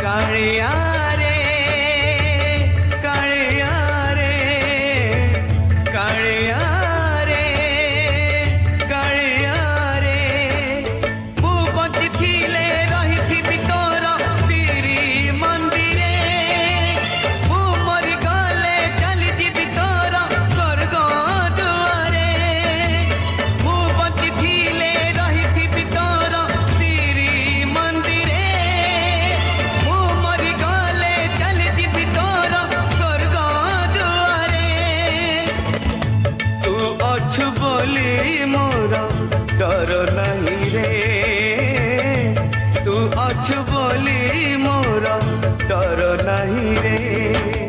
कालिया रे कालिया रे कालिया रे कालिया रे मु बंची थिले रही तोर पीरी मंदिरे मु मरी गले चली जीवी तोर स्वर्ग दुआरे मु बंची थिले रही तोर पीरी मंदिरे मु मरी गले चली जीवी तोर स्वर्ग दुआरे तू अछु बोली मोर डर नहीं रे तू अछु बोली मोर डर नहीं रे।